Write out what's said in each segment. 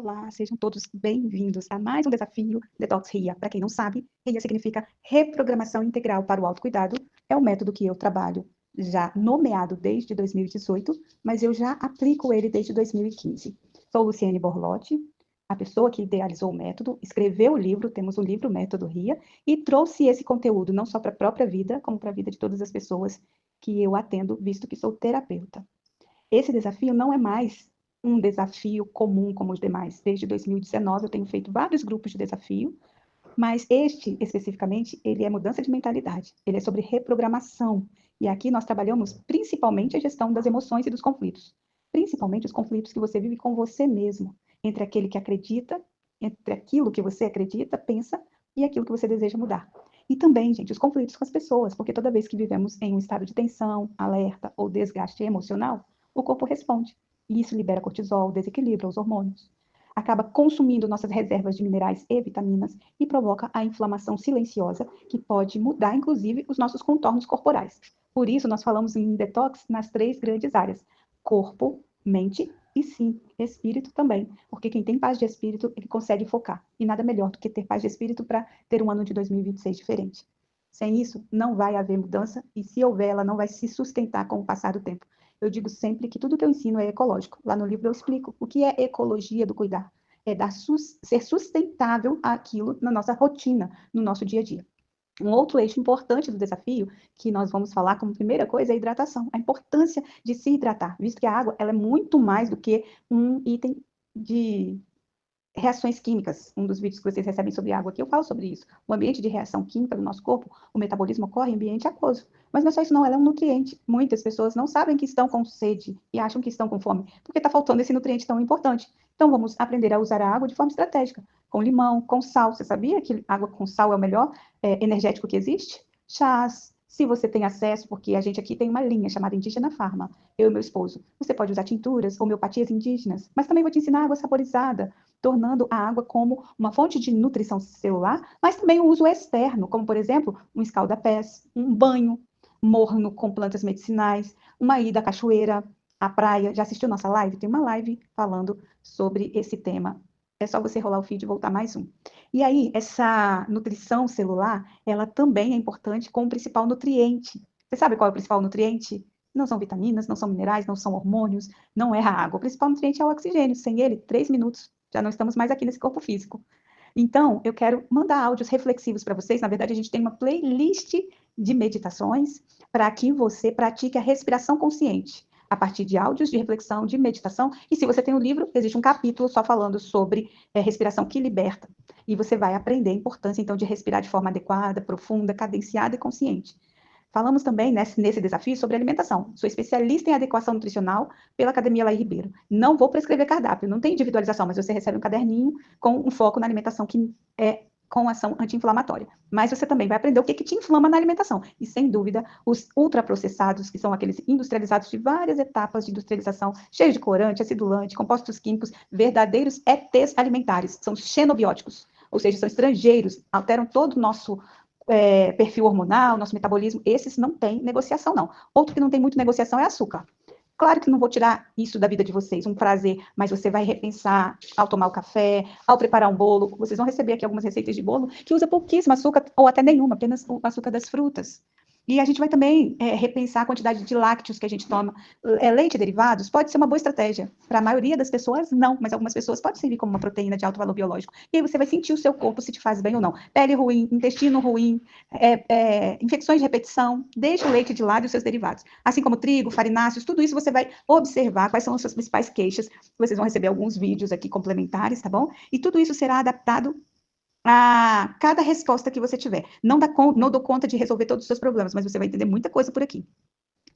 Olá, sejam todos bem-vindos a mais um desafio Detox RIA. Para quem não sabe, RIA significa Reprogramação Integral para o Autocuidado. É um método que eu trabalho já nomeado desde 2018, mas eu já aplico ele desde 2015. Sou Luciene Borlotti, a pessoa que idealizou o método, escreveu o livro, temos o livro Método RIA, e trouxe esse conteúdo não só para a própria vida, como para a vida de todas as pessoas que eu atendo, visto que sou terapeuta. Esse desafio não é mais um desafio comum como os demais. Desde 2019 eu tenho feito vários grupos de desafio, mas este especificamente, ele é mudança de mentalidade, ele é sobre reprogramação. E aqui nós trabalhamos principalmente a gestão das emoções e dos conflitos, principalmente os conflitos que você vive com você mesmo, entre aquele que acredita, entre aquilo que você acredita, pensa e aquilo que você deseja mudar. E também, gente, os conflitos com as pessoas, porque toda vez que vivemos em um estado de tensão, alerta ou desgaste emocional, o corpo responde. E isso libera cortisol, desequilibra os hormônios. Acaba consumindo nossas reservas de minerais e vitaminas e provoca a inflamação silenciosa, que pode mudar, inclusive, os nossos contornos corporais. Por isso, nós falamos em detox nas três grandes áreas: corpo, mente e, sim, espírito também. Porque quem tem paz de espírito, ele consegue focar. E nada melhor do que ter paz de espírito para ter um ano de 2026 diferente. Sem isso, não vai haver mudança, e se houver, ela não vai se sustentar com o passar do tempo. Eu digo sempre que tudo que eu ensino é ecológico. Lá no livro eu explico o que é ecologia do cuidar. É ser sustentável aquilo na nossa rotina, no nosso dia a dia. Um outro eixo importante do desafio, que nós vamos falar como primeira coisa, é a hidratação. A importância de se hidratar, visto que a água ela é muito mais do que um item de reações químicas. Um dos vídeos que vocês recebem sobre água aqui, eu falo sobre isso. O ambiente de reação química do nosso corpo, o metabolismo ocorre em ambiente aquoso. Mas não é só isso, não, ela é um nutriente. Muitas pessoas não sabem que estão com sede e acham que estão com fome, porque está faltando esse nutriente tão importante. Então, vamos aprender a usar a água de forma estratégica, com limão, com sal. Você sabia que água com sal é o melhor energético que existe? Chás, se você tem acesso, porque a gente aqui tem uma linha chamada Indígena Farma, eu e meu esposo. Você pode usar tinturas, homeopatias indígenas, mas também vou te ensinar água saborizada, tornando a água como uma fonte de nutrição celular, mas também o uso externo, como, por exemplo, um escalda-pés, um banho morno com plantas medicinais, uma ida à cachoeira, à praia. Já assistiu nossa live? Tem uma live falando sobre esse tema. É só você rolar o feed e voltar mais um. E aí, essa nutrição celular, ela também é importante como principal nutriente. Você sabe qual é o principal nutriente? Não são vitaminas, não são minerais, não são hormônios, não é a água. O principal nutriente é o oxigênio. Sem ele, 3 minutos já não estamos mais aqui nesse corpo físico. Então, eu quero mandar áudios reflexivos para vocês. Na verdade, a gente tem uma playlist de meditações para que você pratique a respiração consciente, a partir de áudios de reflexão, de meditação. E se você tem o livro, existe um capítulo só falando sobre respiração que liberta. E você vai aprender a importância, então, de respirar de forma adequada, profunda, cadenciada e consciente. Falamos também nesse desafio sobre alimentação. Sou especialista em adequação nutricional pela Academia Laí Ribeiro. Não vou prescrever cardápio, não tem individualização, mas você recebe um caderninho com um foco na alimentação que é com ação anti-inflamatória. Mas você também vai aprender o que te inflama na alimentação. E, sem dúvida, os ultraprocessados, que são aqueles industrializados de várias etapas de industrialização, cheios de corante, acidulante, compostos químicos, verdadeiros ETs alimentares. São xenobióticos, ou seja, são estrangeiros, alteram todo o nosso perfil hormonal, nosso metabolismo, esses não tem negociação, não. Outro que não tem muito negociação é açúcar. Claro que não vou tirar isso da vida de vocês, um prazer, mas você vai repensar ao tomar o café, ao preparar um bolo. Vocês vão receber aqui algumas receitas de bolo que usa pouquíssimo açúcar, ou até nenhuma, apenas o açúcar das frutas. E a gente vai também repensar a quantidade de lácteos que a gente toma. Leite e derivados pode ser uma boa estratégia. Para a maioria das pessoas, não, mas algumas pessoas pode servir como uma proteína de alto valor biológico. E aí você vai sentir o seu corpo se te faz bem ou não. Pele ruim, intestino ruim, infecções de repetição, deixa o leite de lado e os seus derivados. Assim como trigo, farináceos, tudo isso você vai observar quais são as suas principais queixas. Vocês vão receber alguns vídeos aqui complementares, tá bom? E tudo isso será adaptado a cada resposta que você tiver. Não dou conta de resolver todos os seus problemas, mas você vai entender muita coisa por aqui.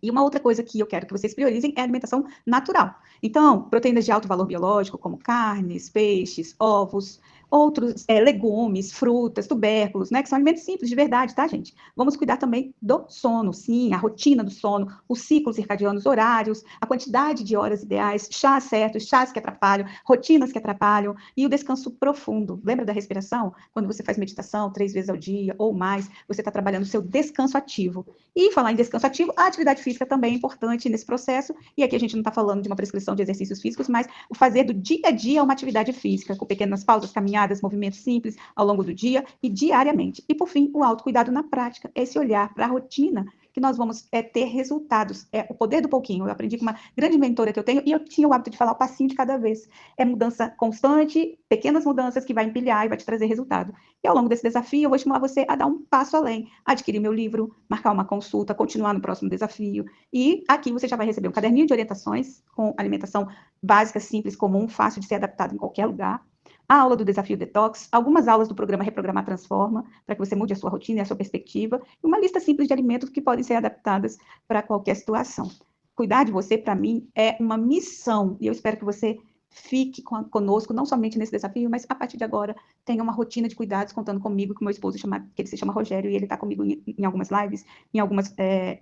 E uma outra coisa que eu quero que vocês priorizem é a alimentação natural. Então, proteínas de alto valor biológico, como carnes, peixes, ovos, outros legumes, frutas, tubérculos, né, que são alimentos simples de verdade, tá, gente? Vamos cuidar também do sono, sim, a rotina do sono, os ciclos circadianos, horários, a quantidade de horas ideais, chás certos, chás que atrapalham, rotinas que atrapalham, e o descanso profundo. Lembra da respiração? Quando você faz meditação 3 vezes ao dia ou mais, você está trabalhando o seu descanso ativo. E falar em descanso ativo, a atividade física também é importante nesse processo, e aqui a gente não está falando de uma prescrição de exercícios físicos, mas o fazer do dia a dia uma atividade física, com pequenas pausas, caminhadas, movimentos simples ao longo do dia e diariamente. E, por fim, o autocuidado na prática, esse olhar para a rotina que nós vamos ter resultados. É o poder do pouquinho. Eu aprendi com uma grande mentora que eu tenho, e eu tinha o hábito de falar o passinho de cada vez. É mudança constante, pequenas mudanças que vai empilhar e vai te trazer resultado. E ao longo desse desafio, eu vou estimular você a dar um passo além, adquirir meu livro, marcar uma consulta, continuar no próximo desafio. E aqui você já vai receber um caderninho de orientações com alimentação básica, simples, comum, fácil de ser adaptado em qualquer lugar. A aula do Desafio Detox, algumas aulas do programa Reprogramar Transforma, para que você mude a sua rotina e a sua perspectiva, e uma lista simples de alimentos que podem ser adaptadas para qualquer situação. Cuidar de você, para mim, é uma missão, e eu espero que você fique conosco, não somente nesse desafio, mas a partir de agora tenha uma rotina de cuidados contando comigo, com meu esposo, que ele se chama Rogério, e ele está comigo em algumas lives, em alguns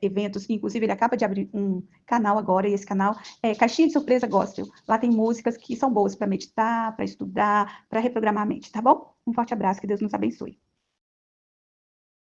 eventos, inclusive ele acaba de abrir um canal agora, e esse canal é Caixinha de Surpresa Gospel. Lá tem músicas que são boas para meditar, para estudar, para reprogramar a mente, tá bom? Um forte abraço, que Deus nos abençoe.